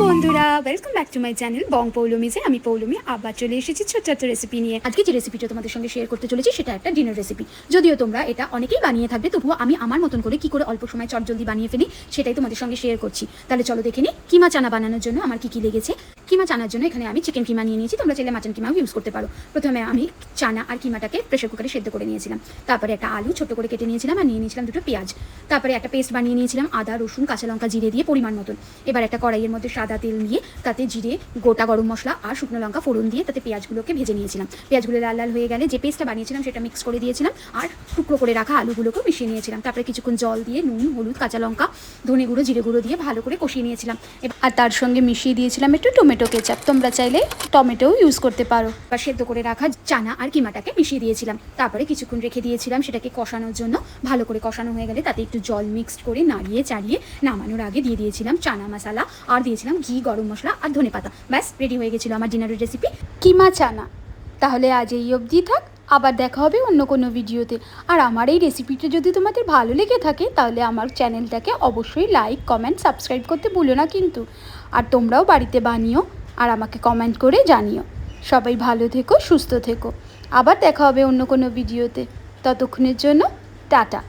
বন্ধুরা, welcome back to my channel Bong পৌলমিজে। আমি পৌলমি আবার চলে এসেছি ছোট্ট একটা রেসিপি নিয়ে। আজকে যে রেসিপিটা তোমাদের সঙ্গে শেয়ার করতে চলেছি সেটা একটা ডিনার রেসিপি। যদিও তোমরা এটা অনেকেই বানিয়ে থাকবে, তবুও আমি আমার মতন করে কি করে অল্প সময় চটজলদি বানিয়ে ফেলি সেটাই তোমাদের সঙ্গে শেয়ার করছি। তাহলে চলো দেখে নিই কিমা চানা বানানোর জন্য আমার কি লেগেছে। কিমা চানার জন্য এখানে আমি চিকেন কিমা নিয়ে নিয়েছি, তোমরা চাইলে মাটন কিমাও ইউজ করতে পারো। প্রথমে আমি চানা আর কিমাটাকে প্রেশার কুকারে সেদ্ধ করে নিয়েছিলাম। তারপরে একটা আলু ছোট করে কেটে নিয়েছিলাম আর নিয়ে নিয়েছিলাম দুটো পেঁয়াজ। তারপরে একটা পেস্ট বানিয়ে নিয়েছিলাম আদা রসুন কাঁচা লঙ্কা জিরে দিয়ে পরিমাণ মতন। এবার একটা কড়াইয়ের মধ্যে সাদা তেল দিয়ে তাতে জিরে গোটা গরম মশলা আর শুকনো লঙ্কা ফোড়ন দিয়ে তাতে পেঁয়াজগুলোকে ভেজে নিয়েছিলাম। পেঁয়াজগুলো লাল লাল হয়ে গেলে যে পেস্টটা বানিয়েছিলাম সেটা মিক্স করে দিয়েছিলাম আর টুকরো করে রাখা আলুগুলোকেও মিশিয়ে নিয়েছিলাম। তারপরে কিছুক্ষণ জল দিয়ে নুন হলুদ কাঁচা লঙ্কা ধনে গুঁড়ো জিরে গুঁড়ো দিয়ে ভালো করে কষিয়ে নিয়েছিলাম। আর তার সঙ্গে মিশিয়ে দিয়েছিলাম একটু টমেটো কেচাপ, তোমরা চাইলে টমেটোও ইউজ করতে পারো। বা সেদ্ধ করে রাখা চানা আর কিমাটাকে মিশিয়ে দিয়েছিলাম। তারপরে কিছুক্ষণ রেখে দিয়েছিলাম সেটাকে কষানোর জন্য। ভালো করে কষানো হয়ে গেলে তাতে একটু জল মিক্সড করে নাড়িয়ে চাড়িয়ে নামানোর আগে দিয়ে দিয়েছিলাম চানা মশলা আর দিয়েছিলাম ঘি গরম মশলা আর ধনে পাতা। ব্যাস রেডি হয়ে গেছিলো আমার ডিনারের রেসিপি কিমা চানা। তাহলে আজ এই অবধি থাক, আবার দেখা হবে অন্য কোনো ভিডিওতে। আর আমার এই রেসিপিটা যদি তোমাদের ভালো লেগে থাকে তাহলে আমার চ্যানেলটাকে অবশ্যই লাইক কমেন্ট সাবস্ক্রাইব করতে ভুলো না কিন্তু। আর তোমরাও বাড়িতে বানিও আর আমাকে কমেন্ট করে জানিও। সবাই ভালো থেকো সুস্থ থেকো, আবার দেখা হবে অন্য কোনো ভিডিওতে। ততক্ষণের জন্য টাটা।